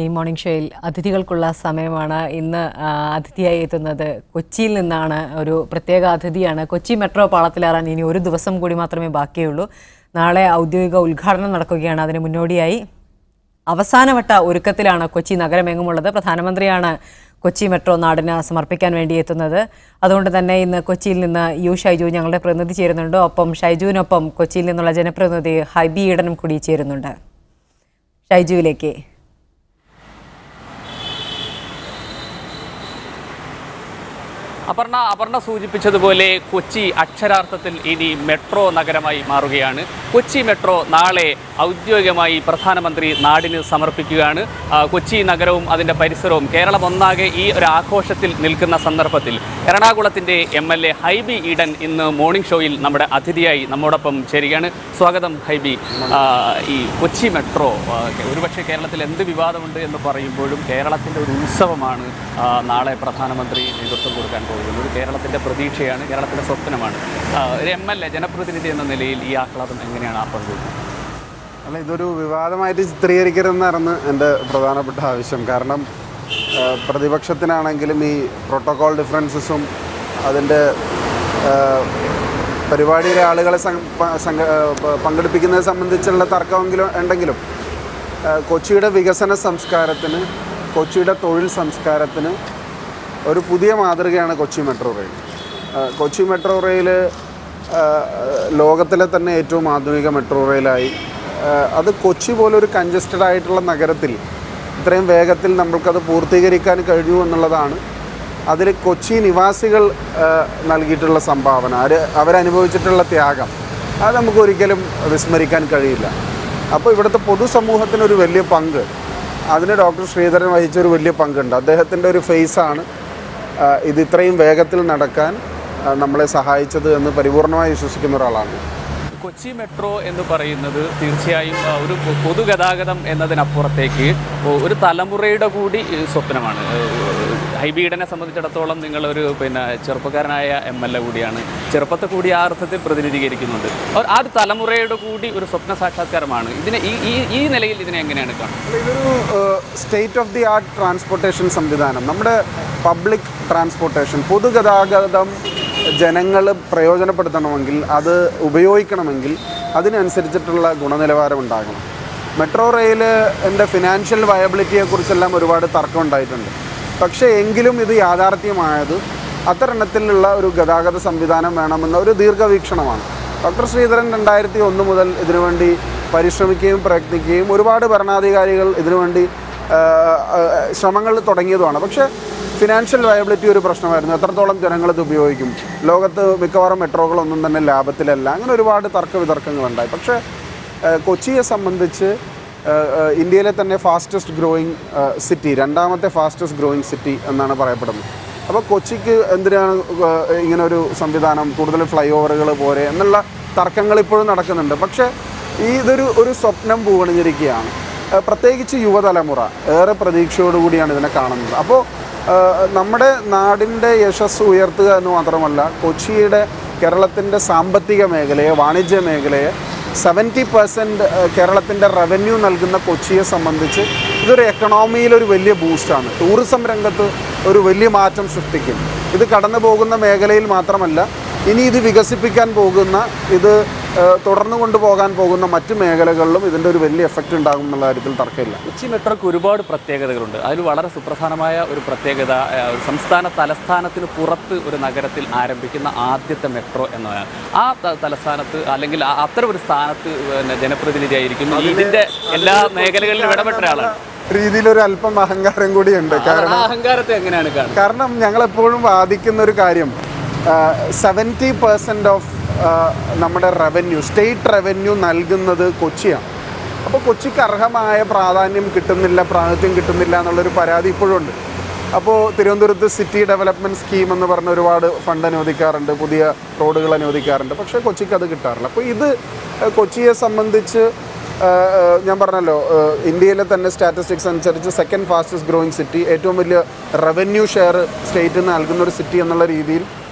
ഈ മോർണിംഗ് ഷോയിൽ അതിഥികൾക്കുള്ള സമയമാണ്. ഇന്ന് അതിഥിയായി എത്തുന്നത് കൊച്ചിയിൽ നിന്നാണ്. ഒരു പ്രത്യേക അതിഥിയാണ്. കൊച്ചി മെട്രോ പാളത്തിലേറാൻ ഇനി ഒരു ദിവസം കൂടി മാത്രമേ ബാക്കിയുള്ളൂ. നാളെ ഔദ്യോഗിക ഉദ്ഘാടനം നടക്കുകയാണ്. അതിന് മുന്നോടിയായി അവസാനവട്ട ഒരുക്കത്തിലാണ് കൊച്ചി നഗരമെങ്ങുമുള്ളത്. പ്രധാനമന്ത്രിയാണ് കൊച്ചി മെട്രോ നാടിന് സമർപ്പിക്കാൻ വേണ്ടി എത്തുന്നത്. അതുകൊണ്ട് തന്നെ ഇന്ന് കൊച്ചിയിൽ നിന്ന് ഷൈജു ഞങ്ങളുടെ പ്രതിനിധി ചേരുന്നുണ്ട്. ഒപ്പം ഷൈജുവിനൊപ്പം കൊച്ചിയിൽ നിന്നുള്ള ജനപ്രതിനിധി ഹൈബി ഈഡനും കൂടി ചേരുന്നുണ്ട്. ഷൈജുവിലേക്ക്. അപർണ സൂചിപ്പിച്ചതുപോലെ കൊച്ചി അക്ഷരാർത്ഥത്തിൽ ഇനി മെട്രോ നഗരമായി മാറുകയാണ്. കൊച്ചി മെട്രോ നാളെ ഔദ്യോഗികമായി പ്രധാനമന്ത്രി നാടിന് സമർപ്പിക്കുകയാണ്. കൊച്ചി നഗരവും അതിൻ്റെ പരിസരവും കേരളം ഒന്നാകെ ഈ ഒരു ആഘോഷത്തിൽ നിൽക്കുന്ന സന്ദർഭത്തിൽ എറണാകുളത്തിൻ്റെ MLA ഹൈബി ഈഡൻ ഇന്ന് മോർണിംഗ് ഷോയിൽ നമ്മുടെ അതിഥിയായി നമ്മോടൊപ്പം ചേരുകയാണ്. സ്വാഗതം ഹൈബി. ഈ കൊച്ചി മെട്രോ ഒരുപക്ഷെ കേരളത്തിൽ എന്ത് വിവാദമുണ്ട് എന്ന് പറയുമ്പോഴും കേരളത്തിൻ്റെ ഒരു ഉത്സവമാണ് നാളെ പ്രധാനമന്ത്രി നേതൃത്വം കൊടുക്കാൻ പോകുന്നത്. ഒരു കേരളത്തിൻ്റെ പ്രതീക്ഷയാണ്, കേരളത്തിൻ്റെ സ്വപ്നമാണ്. ഒരു MLA ജനപ്രതിനിധി എന്ന നിലയിൽ ഈ ആഹ്ലാദം എങ്ങനെയാണ് പങ്കുവയ്ക്കുന്നത്? അല്ല, ഇതൊരു വിവാദമായിട്ട് ചിത്രീകരിക്കരുതെന്നായിരുന്നു എൻ്റെ പ്രധാനപ്പെട്ട ആവശ്യം. കാരണം പ്രതിപക്ഷത്തിനാണെങ്കിലും ഈ പ്രോട്ടോകോൾ ഡിഫറൻസസും അതിൻ്റെ പരിപാടിയിലെ ആളുകളെ പങ്കെടുപ്പിക്കുന്നത് സംബന്ധിച്ചുള്ള തർക്കമെങ്കിലും ഉണ്ടെങ്കിലും കൊച്ചിയുടെ വികസന സംസ്കാരത്തിന്, കൊച്ചിയുടെ തൊഴിൽ സംസ്കാരത്തിന് ഒരു പുതിയ മാതൃകയാണ് Kochi metro rail. Kochi metro rail ലോകത്തിലെ തന്നെ ഏറ്റവും ആധുനിക മെട്രോ റെയിലായി. അത് കൊച്ചി പോലൊരു കൺജസ്റ്റഡ് ആയിട്ടുള്ള നഗരത്തിൽ ഇത്രയും വേഗത്തിൽ നമ്മൾക്കത് പൂർത്തീകരിക്കാൻ കഴിഞ്ഞു എന്നുള്ളതാണ് അതിൽ കൊച്ചി നിവാസികൾ നൽകിയിട്ടുള്ള സംഭാവന, അവരനുഭവിച്ചിട്ടുള്ള ത്യാഗം. അത് നമുക്കൊരിക്കലും വിസ്മരിക്കാൻ കഴിയില്ല. അപ്പോൾ ഇവിടുത്തെ പൊതുസമൂഹത്തിനൊരു വലിയ പങ്ക്, അതിന് ഡോക്ടർ ശ്രീധരൻ വഹിച്ചൊരു വലിയ പങ്കുണ്ട്. അദ്ദേഹത്തിൻ്റെ ഒരു ഫേസാണ് ഇത് ഇത്രയും വേഗത്തിൽ നടക്കാൻ നമ്മളെ സഹായിച്ചത് എന്ന് പരിപൂർണമായി വിശ്വസിക്കുന്ന ഒരാളാണ്. കൊച്ചി മെട്രോ എന്ന് പറയുന്നത് തീർച്ചയായും ഒരു പൊതുഗതാഗതം എന്നതിനപ്പുറത്തേക്ക് ഒരു തലമുറയുടെ കൂടി സ്വപ്നമാണ്. ഹൈബി ഈഡനെ സംബന്ധിച്ചിടത്തോളം നിങ്ങളൊരു ചെറുപ്പക്കാരനായ MLA കൂടിയാണ്. ചെറുപ്പത്തെ കൂടി ആ അർത്ഥത്തിൽ പ്രതിനിധീകരിക്കുന്നുണ്ട്. ആ ഒരു തലമുറയുടെ കൂടി ഒരു സ്വപ്ന സാക്ഷാത്കാരമാണ്. ഇതിനെ ഈ നിലയിൽ ഇതിനെ എങ്ങനെയാണ് കാണുന്നത്? ഇതൊരു state of the art transportation സംവിധാനം. നമ്മുടെ പബ്ലിക് ട്രാൻസ്പോർട്ടേഷൻ, പൊതുഗതാഗതം ജനങ്ങൾ പ്രയോജനപ്പെടുത്തണമെങ്കിൽ, അത് ഉപയോഗിക്കണമെങ്കിൽ അതിനനുസരിച്ചിട്ടുള്ള ഗുണനിലവാരം ഉണ്ടാകണം. മെട്രോ റെയിൽ എൻ്റെ ഫിനാൻഷ്യൽ വയബിലിറ്റിയെക്കുറിച്ചെല്ലാം ഒരുപാട് തർക്കം ഉണ്ടായിട്ടുണ്ട്. പക്ഷേ എങ്കിലും ഇത് യാഥാർത്ഥ്യമായത് അത്തരത്തിലുള്ള ഒരു ഗതാഗത സംവിധാനം വേണമെന്ന ഒരു ദീർഘവീക്ഷണമാണ്. ഡോക്ടർ ശ്രീധരൻ 2001 മുതൽ ഇതിനുവേണ്ടി പരിശ്രമിക്കുകയും പ്രയത്നിക്കുകയും ഒരുപാട് ഭരണാധികാരികൾ ഇതിനുവേണ്ടി ശ്രമങ്ങൾ തുടങ്ങിയതുമാണ്. പക്ഷേ ഫിനാൻഷ്യൽ വയബിലിറ്റി ഒരു പ്രശ്നമായിരുന്നു. എത്രത്തോളം ജനങ്ങളിത് ഉപയോഗിക്കും, ലോകത്ത് മിക്കവാറും മെട്രോകളൊന്നും തന്നെ ലാഭത്തിലല്ല, അങ്ങനെ ഒരുപാട് തർക്കവിതർക്കങ്ങളുണ്ടായി. പക്ഷേ കൊച്ചിയെ സംബന്ധിച്ച് ഇന്ത്യയിലെ തന്നെ ഫാസ്റ്റസ്റ്റ് ഗ്രോയിങ് സിറ്റി, രണ്ടാമത്തെ ഫാസ്റ്റസ്റ്റ് ഗ്രോയിങ് സിറ്റി എന്നാണ് പറയപ്പെടുന്നത്. അപ്പോൾ കൊച്ചിക്ക് എന്തിനാണ് ഇങ്ങനൊരു സംവിധാനം, കൂടുതൽ ഫ്ലൈ ഓവറുകൾ പോരെ എന്നുള്ള തർക്കങ്ങൾ ഇപ്പോഴും നടക്കുന്നുണ്ട്. പക്ഷേ ഇതൊരു സ്വപ്നം പൂവണിഞ്ഞിരിക്കുകയാണ്. പ്രത്യേകിച്ച് യുവതലമുറ ഏറെ പ്രതീക്ഷയോടുകൂടിയാണ് ഇതിനെ കാണുന്നത്. അപ്പോൾ നമ്മുടെ നാടിൻ്റെ യശസ് ഉയർത്തുക എന്ന് മാത്രമല്ല, കൊച്ചിയുടെ കേരളത്തിൻ്റെ സാമ്പത്തിക മേഖലയെ, വാണിജ്യ മേഖലയെ 70% കേരളത്തിൻ്റെ റവന്യൂ നൽകുന്ന കൊച്ചിയെ സംബന്ധിച്ച് ഇതൊരു എക്കണോമിയിലൊരു വലിയ ബൂസ്റ്റാണ്. ടൂറിസം രംഗത്ത് ഒരു വലിയ മാറ്റം സൃഷ്ടിക്കും. ഇത് കടന്നു പോകുന്ന മേഖലയിൽ മാത്രമല്ല, ഇനി ഇത് വികസിപ്പിക്കാൻ പോകുന്ന, ഇത് തുടർന്നു കൊണ്ടുപോകാൻ പോകുന്ന മറ്റു മേഖലകളിലും ഇതിൻ്റെ ഒരു വലിയ എഫക്റ്റ് ഉണ്ടാകും എന്നുള്ള കാര്യത്തിൽ തർക്കമില്ല. കൊച്ചി മെട്രോയ്ക്ക് ഒരുപാട് പ്രത്യേകതകളുണ്ട്. അതിൽ വളരെ സുപ്രധാനമായ ഒരു പ്രത്യേകത സംസ്ഥാന തലസ്ഥാനത്തിന് പുറത്ത് ഒരു നഗരത്തിൽ ആരംഭിക്കുന്ന ആദ്യത്തെ മെട്രോ എന്നതാണ്. ആ തലസ്ഥാനത്ത് അല്ലെങ്കിൽ അത്തരം ഒരു സ്ഥാനത്ത് ജനപ്രതിനിധിയായിരിക്കുന്നു. ഇതിൻ്റെ എല്ലാ മേഖലകളിലും ഇടപെട്ട ഒരാളാണ്. രീതിയിലൊരു അല്പം അഹങ്കാരം കൂടിയുണ്ട്. കാരണം അഹങ്കാരത്തെ എങ്ങനെയാണ് കാണുന്നത്? കാരണം ഞങ്ങളെപ്പോഴും വാദിക്കുന്ന ഒരു കാര്യം, 70% ഓഫ് നമ്മുടെ റവന്യൂ, സ്റ്റേറ്റ് റവന്യൂ നൽകുന്നത് കൊച്ചിയാണ്. അപ്പോൾ കൊച്ചിക്ക് അർഹമായ പ്രാധാന്യം കിട്ടുന്നില്ല, പ്രാതിനിധ്യം കിട്ടുന്നില്ല എന്നുള്ളൊരു പരാതി ഇപ്പോഴും ഉണ്ട്. അപ്പോൾ തിരുവനന്തപുരത്ത് സിറ്റി ഡെവലപ്മെൻറ്റ് സ്കീം എന്ന് പറഞ്ഞ ഒരുപാട് ഫണ്ട് അനുവദിക്കാറുണ്ട്, പുതിയ റോഡുകൾ അനുവദിക്കാറുണ്ട്. പക്ഷേ കൊച്ചിക്ക് അത് കിട്ടാറില്ല. അപ്പോൾ ഇത് കൊച്ചിയെ സംബന്ധിച്ച് ഞാൻ പറഞ്ഞല്ലോ, ഇന്ത്യയിലെ തന്നെ സ്റ്റാറ്റിസ്റ്റിക്സ് അനുസരിച്ച് സെക്കൻഡ് ഫാസ്റ്റസ്റ്റ് ഗ്രോയിങ് സിറ്റി, ഏറ്റവും വലിയ റവന്യൂ ഷെയർ സ്റ്റേറ്റിന് നൽകുന്ന ഒരു സിറ്റി എന്നുള്ള രീതിയിൽ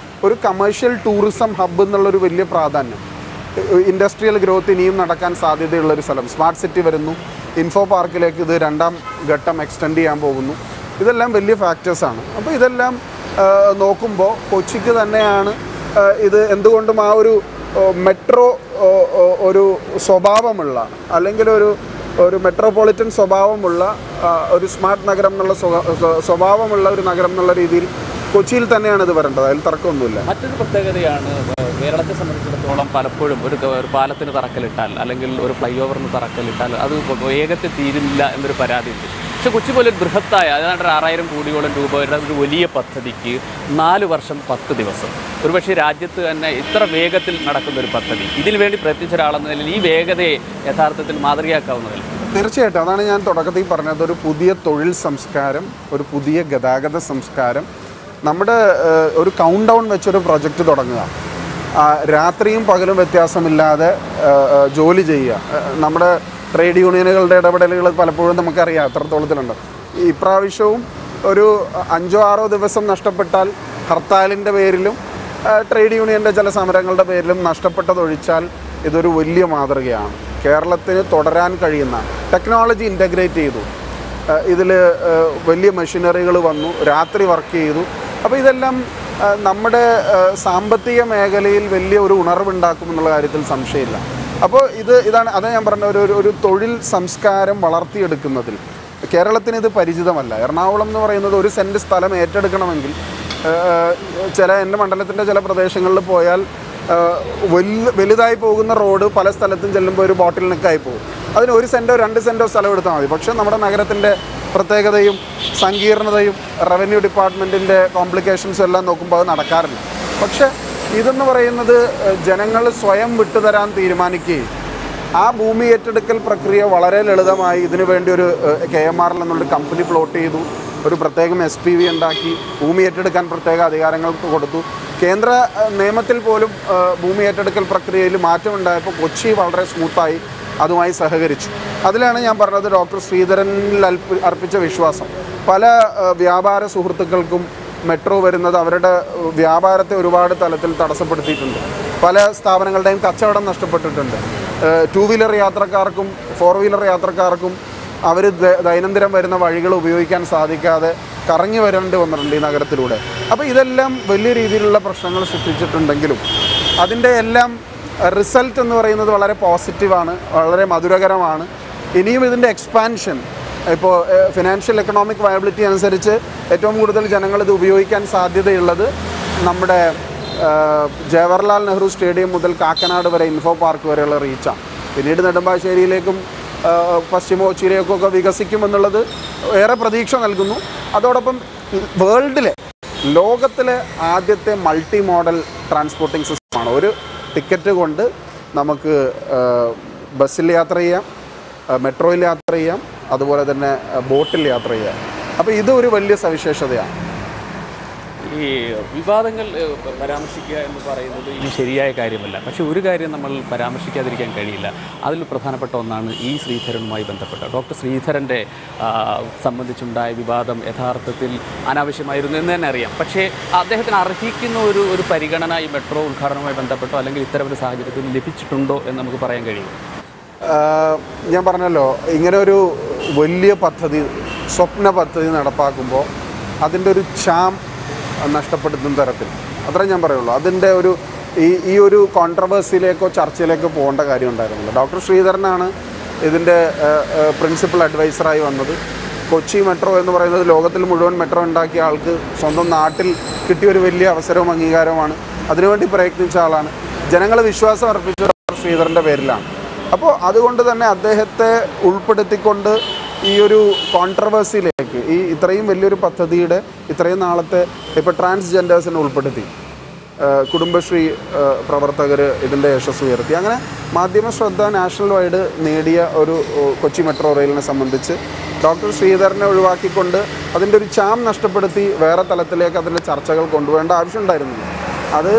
ഒരു കമേഴ്ഷ്യൽ ടൂറിസം ഹബ്ബ് എന്നുള്ളൊരു വലിയ പ്രാധാന്യം, ഇൻഡസ്ട്രിയൽ ഗ്രോത്ത് ഇനിയും നടക്കാൻ സാധ്യതയുള്ളൊരു സ്ഥലം, സ്മാർട്ട് സിറ്റി വരുന്നു, ഇൻഫോ പാർക്കിലേക്ക് ഇത് 2ാം ഘട്ടം എക്സ്റ്റെൻഡ് ചെയ്യാൻ പോകുന്നു. ഇതെല്ലാം വലിയ ഫാക്ടേഴ്സാണ്. അപ്പോൾ ഇതെല്ലാം നോക്കുമ്പോൾ കൊച്ചിക്ക് തന്നെയാണ് ഇത് എന്തുകൊണ്ടും ആ ഒരു മെട്രോ ഒരു സ്വഭാവമുള്ള അല്ലെങ്കിൽ ഒരു മെട്രോപൊളിറ്റൻ സ്വഭാവമുള്ള ഒരു സ്മാർട്ട് നഗരം എന്നുള്ള സ്വഭാവമുള്ള ഒരു നഗരം എന്നുള്ള രീതിയിൽ കൊച്ചിയിൽ തന്നെയാണ് ഇത് വരേണ്ടത്. അതിൽ തർക്കമൊന്നുമില്ല. മറ്റൊരു പ്രത്യേകതയാണ് കേരളത്തെ സംബന്ധിച്ചിടത്തോളം പലപ്പോഴും ഒരു പാലത്തിന് തറക്കല്ലിട്ടാൽ അല്ലെങ്കിൽ ഒരു ഫ്ലൈ ഓവറിന് തറക്കല്ലിട്ടാൽ അത് വേഗത്തിൽ തീരില്ല എന്നൊരു പരാതിയുണ്ട്. പക്ഷേ കൊച്ചി പോലെ ഒരു ബൃഹത്തായ ഏതാണ്ട് 6000 കോടിയോളം രൂപ വരുന്ന ഒരു വലിയ പദ്ധതിക്ക് 4 വർഷം 10 ദിവസം ഒരുപക്ഷെ രാജ്യത്ത് തന്നെ ഇത്ര വേഗത്തിൽ നടക്കുന്ന ഒരു പദ്ധതി ഇതിനു വേണ്ടി പ്രയത്നിച്ച ഒരാളെന്ന നിലയിൽ ഈ വേഗതയെ യഥാർത്ഥത്തിൽ മാതൃകയാക്കാവുന്നതല്ല. തീർച്ചയായിട്ടും അതാണ് ഞാൻ തുടക്കത്തിൽ പറഞ്ഞത്. ഒരു പുതിയ തൊഴിൽ സംസ്കാരം, ഒരു പുതിയ ഗതാഗത സംസ്കാരം, നമ്മുടെ ഒരു കൗണ്ട് ഡൗൺ വെച്ചൊരു പ്രൊജക്റ്റ് തുടങ്ങുക, രാത്രിയും പകലും വ്യത്യാസമില്ലാതെ ജോലി ചെയ്യുക. നമ്മുടെ ട്രേഡ് യൂണിയനുകളുടെ ഇടപെടലുകൾ പലപ്പോഴും നമുക്കറിയാം എത്രത്തോളത്തിലുണ്ട്. ഇപ്രാവശ്യവും ഒരു 5-6 ദിവസം നഷ്ടപ്പെട്ടാൽ ഹർത്താലിൻ്റെ പേരിലും ട്രേഡ് യൂണിയൻ്റെ ചില സമരങ്ങളുടെ പേരിലും നഷ്ടപ്പെട്ടതൊഴിച്ചാൽ ഇതൊരു വലിയ മാതൃകയാണ്. കേരളത്തിന് തുടരാൻ കഴിയുന്ന ടെക്നോളജി ഇൻ്റഗ്രേറ്റ് ചെയ്തു, ഇതിൽ വലിയ മെഷീനറികൾ വന്നു, രാത്രി വർക്ക് ചെയ്തു. അപ്പോൾ ഇതെല്ലാം നമ്മുടെ സാമ്പത്തിക മേഖലയിൽ വലിയ ഒരു ഉണർവുണ്ടാക്കുമെന്നുള്ള കാര്യത്തിൽ സംശയമില്ല. അപ്പോൾ ഇതാണ് അതാ ഞാൻ പറഞ്ഞ ഒരു തൊഴിൽ സംസ്കാരം വളർത്തിയെടുക്കുന്നതിൽ കേരളത്തിന് ഇത് പരിചിതമല്ല. എറണാകുളം എന്ന് പറയുന്നത് ഒരു സെൻറ്റ് സ്ഥലം ഏറ്റെടുക്കണമെങ്കിൽ എൻ്റെ മണ്ഡലത്തിൻ്റെ ചില പ്രദേശങ്ങളിൽ പോയാൽ വലുതായി പോകുന്ന റോഡ് പല സ്ഥലത്തും ചെല്ലുമ്പോൾ ഒരു ബോട്ടിൽ നെക്കായി പോകും. അതിന് 1 സെൻറ്റോ 2 സെൻറ്റോ സ്ഥലം എടുത്താൽ മതി. പക്ഷേ നമ്മുടെ നഗരത്തിൻ്റെ പ്രത്യേകതയും സങ്കീർണതയും റവന്യൂ ഡിപ്പാർട്ട്മെൻറ്റിൻ്റെ കോംപ്ലിക്കേഷൻസും എല്ലാം നോക്കുമ്പോൾ അത് നടക്കാറില്ല. പക്ഷേ ഇതെന്ന് പറയുന്നത് ജനങ്ങൾ സ്വയം വിട്ടുതരാൻ തീരുമാനിക്കുകയും ആ ഭൂമി ഏറ്റെടുക്കൽ പ്രക്രിയ വളരെ ലളിതമായി ഇതിനു വേണ്ടി ഒരു KMRL എന്നുള്ള കമ്പനി ഫ്ലോട്ട് ചെയ്തു, ഒരു പ്രത്യേകം SPV ഉണ്ടാക്കി, ഭൂമി ഏറ്റെടുക്കാൻ പ്രത്യേക അധികാരങ്ങൾ കൊടുത്തു. കേന്ദ്ര നിയമത്തിൽ പോലും ഭൂമി ഏറ്റെടുക്കൽ പ്രക്രിയയിൽ മാറ്റമുണ്ടായപ്പോൾ കൊച്ചി വളരെ സ്മൂത്തായി അതുമായി സഹകരിച്ചു. അതിലാണ് ഞാൻ പറഞ്ഞത് ഡോക്ടർ ശ്രീധരനിൽ അർപ്പിച്ച വിശ്വാസം. പല വ്യാപാര സുഹൃത്തുക്കൾക്കും മെട്രോ വരുന്നത് അവരുടെ വ്യാപാരത്തെ ഒരുപാട് തലത്തിൽ തടസ്സപ്പെടുത്തിയിട്ടുണ്ട്. പല സ്ഥാപനങ്ങളുടെയും കച്ചവടം നഷ്ടപ്പെട്ടിട്ടുണ്ട്. 2 വീലർ യാത്രക്കാർക്കും 4 വീലർ യാത്രക്കാർക്കും അവർ ദൈനംദിനം വരുന്ന വഴികൾ ഉപയോഗിക്കാൻ സാധിക്കാതെ കറങ്ങി വരേണ്ടി വന്നിട്ടുണ്ട് ഈ നഗരത്തിലൂടെ. അപ്പോൾ ഇതെല്ലാം വലിയ രീതിയിലുള്ള പ്രശ്നങ്ങൾ സൃഷ്ടിച്ചിട്ടുണ്ടെങ്കിലും അതിൻ്റെ എല്ലാം റിസൾട്ട് എന്ന് പറയുന്നത് വളരെ പോസിറ്റീവാണ്, വളരെ മധുരകരമാണ്. ഇനിയും ഇതിൻ്റെ എക്സ്പാൻഷൻ ഇപ്പോൾ ഫിനാൻഷ്യൽ എക്കണോമിക് വയബിലിറ്റി അനുസരിച്ച് ഏറ്റവും കൂടുതൽ ജനങ്ങൾ ഇത് ഉപയോഗിക്കാൻ സാധ്യതയുള്ളത് നമ്മുടെ ജവഹർലാൽ നെഹ്റു സ്റ്റേഡിയം മുതൽ കാക്കനാട് വരെ ഇൻഫോ പാർക്ക് വരെയുള്ള റീച്ചാണ്. പിന്നീട് നെടുമ്പാശ്ശേരിയിലേക്കും പശ്ചിമ കൊച്ചിയിലേക്കൊക്കെ വികസിക്കുമെന്നുള്ളത് ഏറെ പ്രതീക്ഷ നൽകുന്നു. അതോടൊപ്പം ലോകത്തിലെ ആദ്യത്തെ മൾട്ടി മോഡൽ ട്രാൻസ്പോർട്ടിംഗ് സിസ്റ്റമാണ്. ഒരു ടിക്കറ്റ് കൊണ്ട് നമുക്ക് ബസ്സിൽ യാത്ര ചെയ്യാം, മെട്രോയിൽ യാത്ര ചെയ്യാം, അതുപോലെ തന്നെ ബോട്ടിൽ യാത്ര ചെയ്യാം. അപ്പോൾ ഇതൊരു വലിയ സവിശേഷതയാണ്. ഈ വിവാദങ്ങൾ പരാമർശിക്കുക എന്ന് പറയുന്നത് ഇനി ശരിയായ കാര്യമല്ല. പക്ഷേ ഒരു കാര്യം നമ്മൾ പരാമർശിക്കാതിരിക്കാൻ കഴിയില്ല. അതിൽ പ്രധാനപ്പെട്ട ഒന്നാണ് ഈ ശ്രീധരനുമായി ബന്ധപ്പെട്ട ഡോക്ടർ ശ്രീധരൻ്റെ സംബന്ധിച്ചുണ്ടായ വിവാദം യഥാർത്ഥത്തിൽ അനാവശ്യമായിരുന്നു എന്ന് തന്നെ അറിയാം. പക്ഷേ അദ്ദേഹത്തിന് അർഹിക്കുന്ന ഒരു പരിഗണന ഈ മെട്രോ ഉദ്ഘാടനവുമായി ബന്ധപ്പെട്ടോ അല്ലെങ്കിൽ ഇത്തരം ഒരു സാഹചര്യത്തിൽ ലഭിച്ചിട്ടുണ്ടോ എന്ന് നമുക്ക് പറയാൻ കഴിയും. ഞാൻ പറഞ്ഞല്ലോ, ഇങ്ങനെ ഒരു വലിയ പദ്ധതി, സ്വപ്ന പദ്ധതി നടപ്പാക്കുമ്പോൾ അതിൻ്റെ ഒരു ചാം നഷ്ടപ്പെടുത്തുന്ന തരത്തിൽ അത്രേ ഞാൻ പറയുള്ളൂ. അതിൻ്റെ ഈ ഒരു കോൺട്രവേഴ്സിയിലേക്കോ ചർച്ചയിലേക്കോ പോകേണ്ട കാര്യം ഉണ്ടായിരുന്നില്ല. ഡോക്ടർ ശ്രീധരനാണ് ഇതിൻ്റെ പ്രിൻസിപ്പൽ അഡ്വൈസറായി വന്നത്. കൊച്ചി മെട്രോ എന്ന് പറയുന്നത് ലോകത്തിൽ മുഴുവൻ മെട്രോ ഉണ്ടാക്കിയ ആൾക്ക് സ്വന്തം നാട്ടിൽ കിട്ടിയൊരു വലിയ അവസരവും അംഗീകാരവുമാണ്. അതിനുവേണ്ടി പ്രയത്നിച്ച ആളാണ്. ജനങ്ങൾ വിശ്വാസം അർപ്പിച്ച ഡോക്ടർ ശ്രീധരൻ്റെ പേരിലാണ്. അപ്പോൾ അതുകൊണ്ട് തന്നെ അദ്ദേഹത്തെ ഉൾപ്പെടുത്തിക്കൊണ്ട് ഈ ഒരു കോൺട്രവേഴ്സിയിലേക്ക് ഈ ഇത്രയും വലിയൊരു പദ്ധതിയുടെ ഇത്രയും നാളത്തെ ഇപ്പോൾ ട്രാൻസ്ജെൻഡേഴ്സിനെ ഉൾപ്പെടുത്തി കുടുംബശ്രീ പ്രവർത്തകർ ഇതിൻ്റെ യശസ് ഉയർത്തി. അങ്ങനെ മാധ്യമ ശ്രദ്ധ നാഷണൽ വൈഡ് നേടിയ ഒരു കൊച്ചി മെട്രോ റെയിലിനെ സംബന്ധിച്ച് ഡോക്ടർ ശ്രീധരനെ ഒഴിവാക്കിക്കൊണ്ട് അതിൻ്റെ ഒരു ചാം നഷ്ടപ്പെടുത്തി വേറെ തലത്തിലേക്ക് അതിൻ്റെ ചർച്ചകൾ കൊണ്ടുപോകേണ്ട ആവശ്യമുണ്ടായിരുന്നില്ല. അത്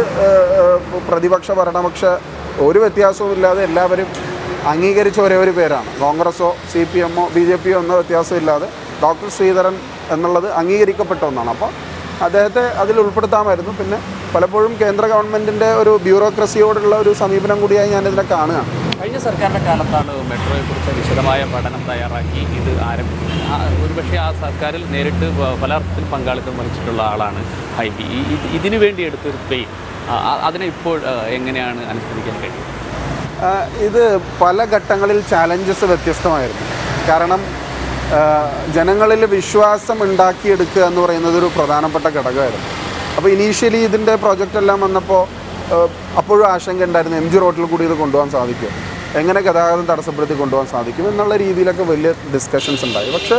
പ്രതിപക്ഷ ഭരണപക്ഷ ഒരു വ്യത്യാസവുമില്ലാതെ എല്ലാവരും അംഗീകരിച്ച ഒരേ ഒരു പേരാണ്. കോൺഗ്രസോ CPM ഓ BJP ഒ എന്ന വ്യത്യാസമില്ലാതെ ഡോക്ടർ ശ്രീധരൻ എന്നുള്ളത് അംഗീകരിക്കപ്പെട്ട ഒന്നാണ്. അപ്പോൾ അദ്ദേഹത്തെ അതിൽ ഉൾപ്പെടുത്താമായിരുന്നു. പിന്നെ പലപ്പോഴും കേന്ദ്ര ഗവൺമെൻറ്റിൻ്റെ ഒരു ബ്യൂറോക്രസിയോടുള്ള ഒരു സമീപനം കൂടിയായി ഞാനിതിനെ കാണുകയാണ്. കഴിഞ്ഞ സർക്കാരിൻ്റെ കാലത്താണ് മെട്രോയെക്കുറിച്ച് വിശദമായ പഠനം തയ്യാറാക്കി ഇത് ആരംഭിക്കുന്നത്. ഒരുപക്ഷെ ആ സർക്കാരിൽ നേരിട്ട് പല അർത്ഥത്തിൽ പങ്കാളിത്തം വഹിച്ചിട്ടുള്ള ആളാണ് ഹൈബി. ഇതിനു വേണ്ടി എടുത്തൊരു പെയിൻ അതിനെ ഇപ്പോൾ എങ്ങനെയാണ് അനുസ്മരിക്കാൻ കഴിയും? ഇത് പല ഘട്ടങ്ങളിൽ ചാലഞ്ചസ് വ്യത്യസ്തമായിരുന്നു. കാരണം ജനങ്ങളിൽ വിശ്വാസം ഉണ്ടാക്കിയെടുക്കുക എന്ന് പറയുന്നത് ഒരു പ്രധാനപ്പെട്ട ഘടകമായിരുന്നു. അപ്പോൾ ഇനീഷ്യലി ഇതിൻ്റെ പ്രോജക്റ്റ് എല്ലാം വന്നപ്പോൾ അപ്പോഴും ആശങ്ക ഉണ്ടായിരുന്നു, MG റോഡിൽ കൂടി ഇത് കൊണ്ടുപോകാൻ സാധിക്കും, എങ്ങനെ ഗതാഗതം തടസ്സപ്പെടുത്തി കൊണ്ടുപോകാൻ സാധിക്കും എന്നുള്ള രീതിയിലൊക്കെ വലിയ ഡിസ്കഷൻസ് ഉണ്ടായി. പക്ഷേ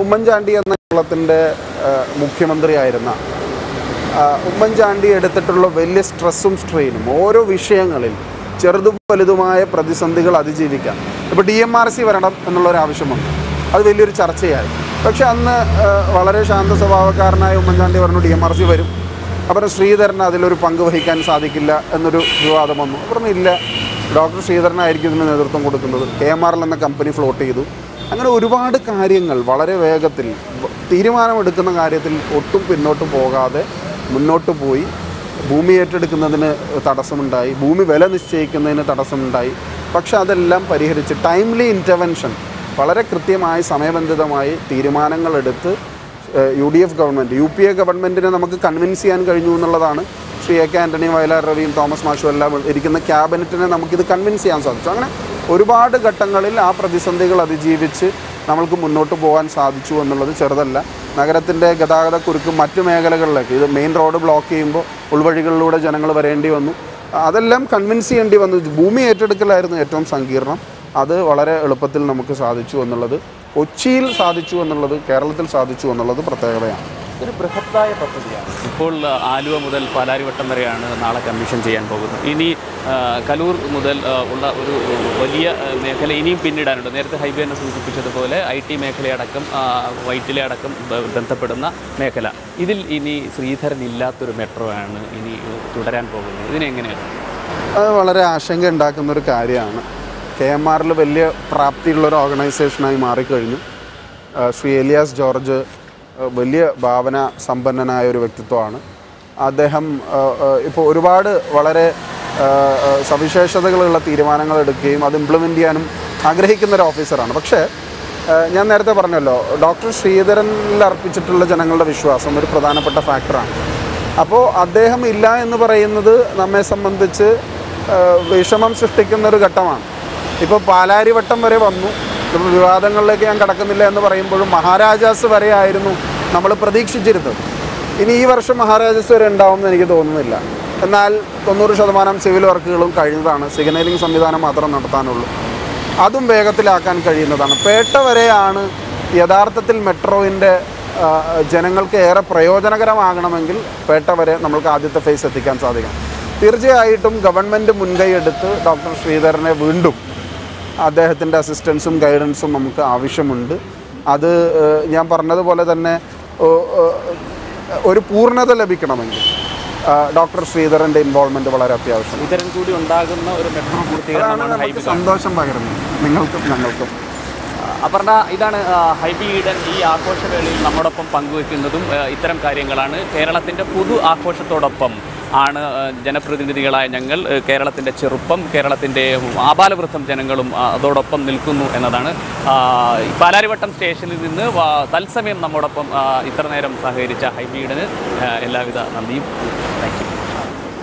ഉമ്മൻചാണ്ടി എന്ന കേരളത്തിൻ്റെ മുഖ്യമന്ത്രിയായിരുന്ന ഉമ്മൻചാണ്ടി എടുത്തിട്ടുള്ള വലിയ സ്ട്രെസ്സും സ്ട്രെയിനും ഓരോ വിഷയങ്ങളിൽ ചെറുതും വലുതുമായ പ്രതിസന്ധികൾ അതിജീവിക്കാൻ. ഇപ്പോൾ DMRC വരണം എന്നുള്ളൊരാവശ്യം വന്നു, അത് വലിയൊരു ചർച്ചയായി. പക്ഷെ അന്ന് വളരെ ശാന്ത സ്വഭാവക്കാരനായ ഉമ്മൻചാണ്ടി പറഞ്ഞു DMRC വരും. അപ്പോൾ ശ്രീധരന് അതിലൊരു പങ്ക് വഹിക്കാൻ സാധിക്കില്ല എന്നൊരു വിവാദം വന്നു. പറഞ്ഞു ഇല്ല, ഡോക്ടർ ശ്രീധരനായിരിക്കും ഇതിന് നേതൃത്വം കൊടുക്കുന്നത്. KMRL എന്ന കമ്പനി ഫ്ലോട്ട് ചെയ്തു. അങ്ങനെ ഒരുപാട് കാര്യങ്ങൾ വളരെ വേഗത്തിൽ തീരുമാനമെടുക്കുന്ന കാര്യത്തിൽ ഒട്ടും പിന്നോട്ട് പോകാതെ മുന്നോട്ട് പോയി. ഭൂമി ഏറ്റെടുക്കുന്നതിന് തടസ്സമുണ്ടായി, ഭൂമി വില നിശ്ചയിക്കുന്നതിന് തടസ്സമുണ്ടായി. പക്ഷെ അതെല്ലാം പരിഹരിച്ച് ടൈംലി ഇൻ്റർവെൻഷൻ, വളരെ കൃത്യമായി സമയബന്ധിതമായി തീരുമാനങ്ങളെടുത്ത് UDF ഗവൺമെൻറ്, UPA ഗവൺമെൻറ്റിനെ നമുക്ക് കൺവിൻസ് ചെയ്യാൻ കഴിഞ്ഞു എന്നുള്ളതാണ്. ശ്രീ AK ആൻ്റണിയും വയലാർ രവിയും തോമസ് മാഷും എല്ലാം ഇരിക്കുന്ന ക്യാബിനറ്റിനെ നമുക്കിത് കൺവിൻസ് ചെയ്യാൻ സാധിച്ചു. അങ്ങനെ ഒരുപാട് ഘട്ടങ്ങളിൽ ആ പ്രതിസന്ധികൾ അതിജീവിച്ച് നമ്മൾക്ക് മുന്നോട്ട് പോകാൻ സാധിച്ചു എന്നുള്ളത് ചെറുതല്ല. നഗരത്തിൻ്റെ ഗതാഗത കുരുക്ക് മറ്റു മേഖലകളിലേക്ക്, ഇത് മെയിൻ റോഡ് ബ്ലോക്ക് ചെയ്യുമ്പോൾ ഉൾവഴികളിലൂടെ ജനങ്ങൾ വരേണ്ടി വന്നു. അതെല്ലാം കൺവിൻസ് ചെയ്യേണ്ടി വന്നു. ഭൂമി ഏറ്റെടുക്കലായിരുന്നു ഏറ്റവും സങ്കീർണം. അത് വളരെ എളുപ്പത്തിൽ നമുക്ക് സാധിച്ചു എന്നുള്ളത്, കൊച്ചിയിൽ സാധിച്ചു എന്നുള്ളത്, കേരളത്തിൽ സാധിച്ചു എന്നുള്ളത് പ്രത്യേകതയാണ്. ഒരു ബൃഹത്തായ പദ്ധതിയാണ്. ഇപ്പോൾ ആലുവ മുതൽ പാലാരിവട്ടം വരെയാണ് നാളെ കമ്മീഷൻ ചെയ്യാൻ പോകുന്നത്. ഇനി കലൂർ മുതൽ ഉള്ള ഒരു വലിയ മേഖല ഇനിയും പിന്നിടാനുണ്ട്. നേരത്തെ ഹൈബി തന്നെ സൂചിപ്പിച്ചതുപോലെ IT മേഖലയടക്കം വൈറ്റിലെ അടക്കം ബന്ധപ്പെടുന്ന മേഖല. ഇതിൽ ഇനി ശ്രീധരൻ ഇല്ലാത്തൊരു മെട്രോ ആണ് ഇനി തുടരാൻ പോകുന്നത്. ഇതിനെങ്ങനെയാണ്? അത് വളരെ ആശങ്ക ഉണ്ടാക്കുന്നൊരു കാര്യമാണ്. KMRL വലിയ പ്രാപ്തിയുള്ളൊരു ഓർഗനൈസേഷനായി മാറിക്കഴിഞ്ഞു. ശ്രീ എലിയാസ് ജോർജ് വലിയ ഭാവന സമ്പന്നനായ ഒരു വ്യക്തിത്വമാണ്. അദ്ദേഹം ഇപ്പോൾ ഒരുപാട് വളരെ സവിശേഷതകളുള്ള തീരുമാനങ്ങൾ എടുക്കുകയും അത് ഇംപ്ലിമെൻ്റ് ചെയ്യാനും ആഗ്രഹിക്കുന്നൊരു ഓഫീസറാണ്. പക്ഷേ ഞാൻ നേരത്തെ പറഞ്ഞല്ലോ, ഡോക്ടർ ശ്രീധരനിൽ അർപ്പിച്ചിട്ടുള്ള ജനങ്ങളുടെ വിശ്വാസം ഒരു പ്രധാനപ്പെട്ട ഫാക്ടറാണ്. അപ്പോൾ അദ്ദേഹം ഇല്ല എന്ന് പറയുന്നത് നമ്മെ സംബന്ധിച്ച് വിഷമം സൃഷ്ടിക്കുന്നൊരു ഘട്ടമാണ്. ഇപ്പോൾ പാലാരിവട്ടം വരെ വന്നു, വിവാദങ്ങളിലേക്ക് ഞാൻ കടക്കുന്നില്ല എന്ന് പറയുമ്പോഴും മഹാരാജാസ് വരെ ആയിരുന്നു നമ്മൾ പ്രതീക്ഷിച്ചിരുന്നത്. ഇനി ഈ വർഷം മഹാരാജാസ് വരെ ഉണ്ടാവുമെന്ന് എനിക്ക് തോന്നുന്നില്ല. എന്നാൽ 90% സിവിൽ വർക്കുകളും കഴിഞ്ഞതാണ്. സിഗ്നലിംഗ് സംവിധാനം മാത്രം നടത്താനുള്ളൂ. അതും വേഗത്തിലാക്കാൻ കഴിയുന്നതാണ്. പേട്ട വരെയാണ് യഥാർത്ഥത്തിൽ മെട്രോയിൻ്റെ ജനങ്ങൾക്ക് ഏറെ പ്രയോജനകരമാകണമെങ്കിൽ പേട്ട വരെ നമ്മൾക്ക് ആദ്യത്തെ ഫേസ് എത്തിക്കാൻ സാധിക്കണം. തീർച്ചയായിട്ടും ഗവൺമെൻറ് മുൻകൈയെടുത്ത് ഡോക്ടർ ശ്രീധരനെ വീണ്ടും അദ്ദേഹത്തിൻ്റെ അസിസ്റ്റൻസും ഗൈഡൻസും നമുക്ക് ആവശ്യമുണ്ട്. അത് ഞാൻ പറഞ്ഞതുപോലെ തന്നെ ഒരു പൂർണ്ണത ലഭിക്കണമെങ്കിൽ ഡോക്ടർ ശ്രീധരൻ്റെ ഇൻവോൾവ്മെൻറ്റ് വളരെ അത്യാവശ്യം. ശ്രീധരൻ കൂടി ഉണ്ടാകുന്ന ഒരു മെട്രോ പൂർത്തീകരണമാണ് സന്തോഷം പകരുന്നത് നിങ്ങൾക്കും ഞങ്ങൾക്കും. അപർണ, ഇതാണ് ഹൈബി ഈഡൻ ഈ ആഘോഷവേളയിൽ നമ്മോടൊപ്പം പങ്കുവയ്ക്കുന്നതും ഇത്തരം കാര്യങ്ങളാണ്. കേരളത്തിൻ്റെ പുതു ആഘോഷത്തോടൊപ്പം ആണ് ജനപ്രതിനിധികളായ ഞങ്ങൾ, കേരളത്തിൻ്റെ ചെറുപ്പം, കേരളത്തിൻ്റെ ആബാലവൃദ്ധം ജനങ്ങളും അതോടൊപ്പം നിൽക്കുന്നു എന്നതാണ്. പാലാരിവട്ടം സ്റ്റേഷനിൽ നിന്ന് തത്സമയം നമ്മോടൊപ്പം ഇത്ര നേരം സഹകരിച്ച ഹൈബി ഈഡന് എല്ലാവിധ നന്ദിയും. Thank you.